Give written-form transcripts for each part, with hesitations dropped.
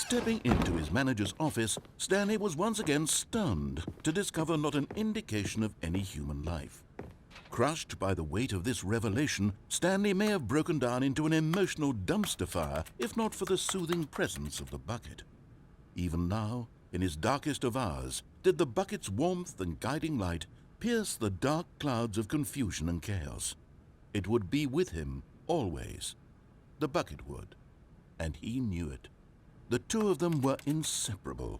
Stepping into his manager's office, Stanley was once again stunned to discover not an indication of any human life. Crushed by the weight of this revelation, Stanley may have broken down into an emotional dumpster fire if not for the soothing presence of the bucket. Even now, in his darkest of hours, did the bucket's warmth and guiding light pierce the dark clouds of confusion and chaos. It would be with him always. The bucket would, and he knew it. The two of them were inseparable.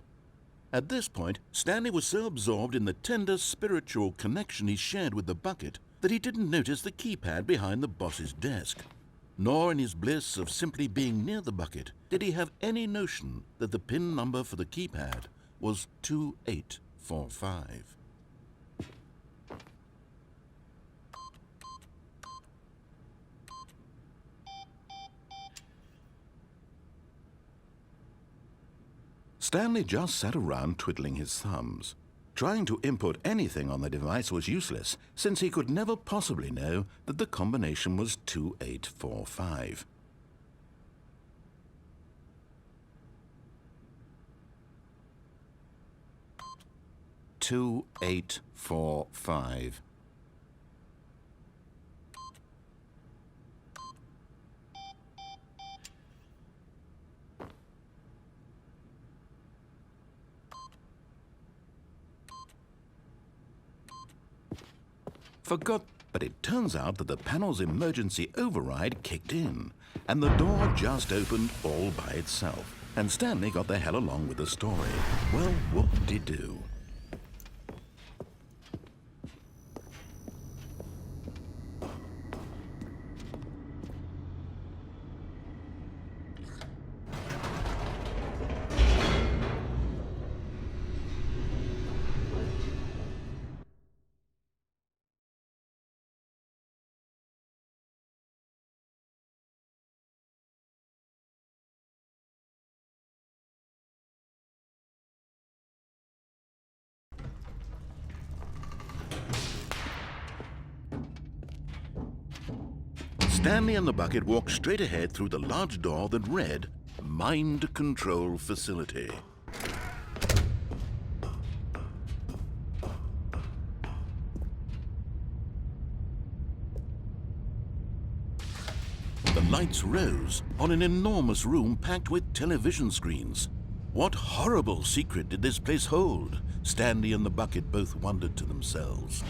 At this point, Stanley was so absorbed in the tender spiritual connection he shared with the bucket that he didn't notice the keypad behind the boss's desk. Nor in his bliss of simply being near the bucket did he have any notion that the PIN number for the keypad was 2845. Stanley just sat around twiddling his thumbs. Trying to input anything on the device was useless, since he could never possibly know that the combination was 2845. "2845. Forgot, but it turns out that the panel's emergency override kicked in, and the door just opened all by itself, and Stanley got the hell along with the story. Well, what did he do? Stanley and the bucket walked straight ahead through the large door that read, "Mind Control Facility." The lights rose on an enormous room packed with television screens. What horrible secret did this place hold? Stanley and the bucket both wondered to themselves.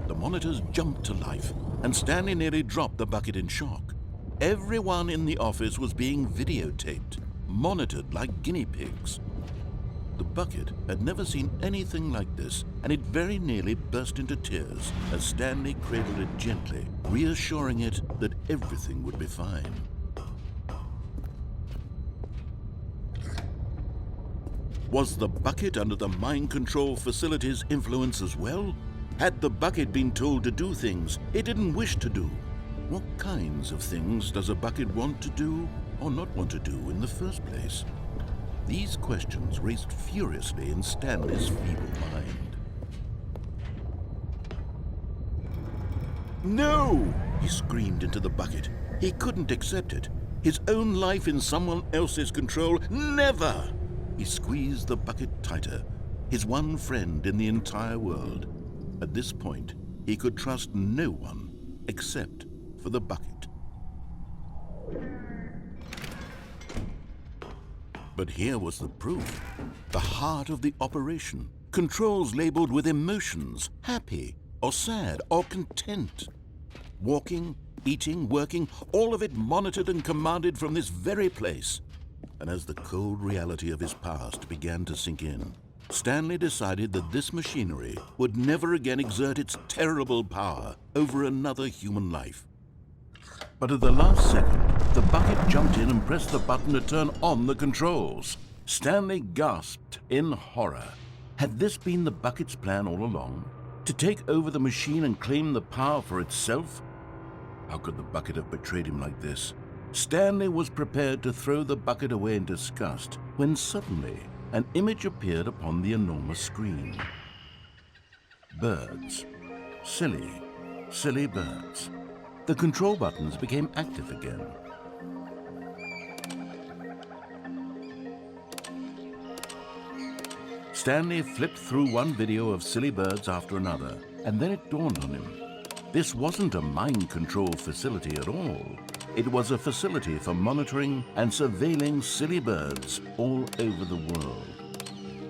The monitors jumped to life, and Stanley nearly dropped the bucket in shock. Everyone in the office was being videotaped, monitored like guinea pigs. The bucket had never seen anything like this, and it very nearly burst into tears as Stanley cradled it gently, reassuring it that everything would be fine. Was the bucket under the mind control facility's influence as well? Had the bucket been told to do things it didn't wish to do? What kinds of things does a bucket want to do or not want to do in the first place? These questions raced furiously in Stanley's feeble mind. "No!" he screamed into the bucket. He couldn't accept it. His own life in someone else's control, never! He squeezed the bucket tighter, his one friend in the entire world. At this point, he could trust no one except for the bucket. But here was the proof. The heart of the operation. Controls labeled with emotions, happy or sad or content. Walking, eating, working, all of it monitored and commanded from this very place. And as the cold reality of his past began to sink in, Stanley decided that this machinery would never again exert its terrible power over another human life. But at the last second, the bucket jumped in and pressed the button to turn on the controls. Stanley gasped in horror. Had this been the bucket's plan all along? To take over the machine and claim the power for itself? How could the bucket have betrayed him like this? Stanley was prepared to throw the bucket away in disgust when suddenly an image appeared upon the enormous screen. Birds. Silly, silly birds. The control buttons became active again. Stanley flipped through one video of silly birds after another, and then it dawned on him. This wasn't a mind control facility at all. It was a facility for monitoring and surveilling silly birds all over the world.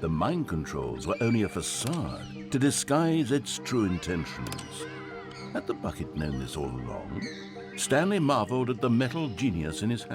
The mind controls were only a facade to disguise its true intentions. Had the bucket known this all along? Stanley marveled at the metal genius in his hand.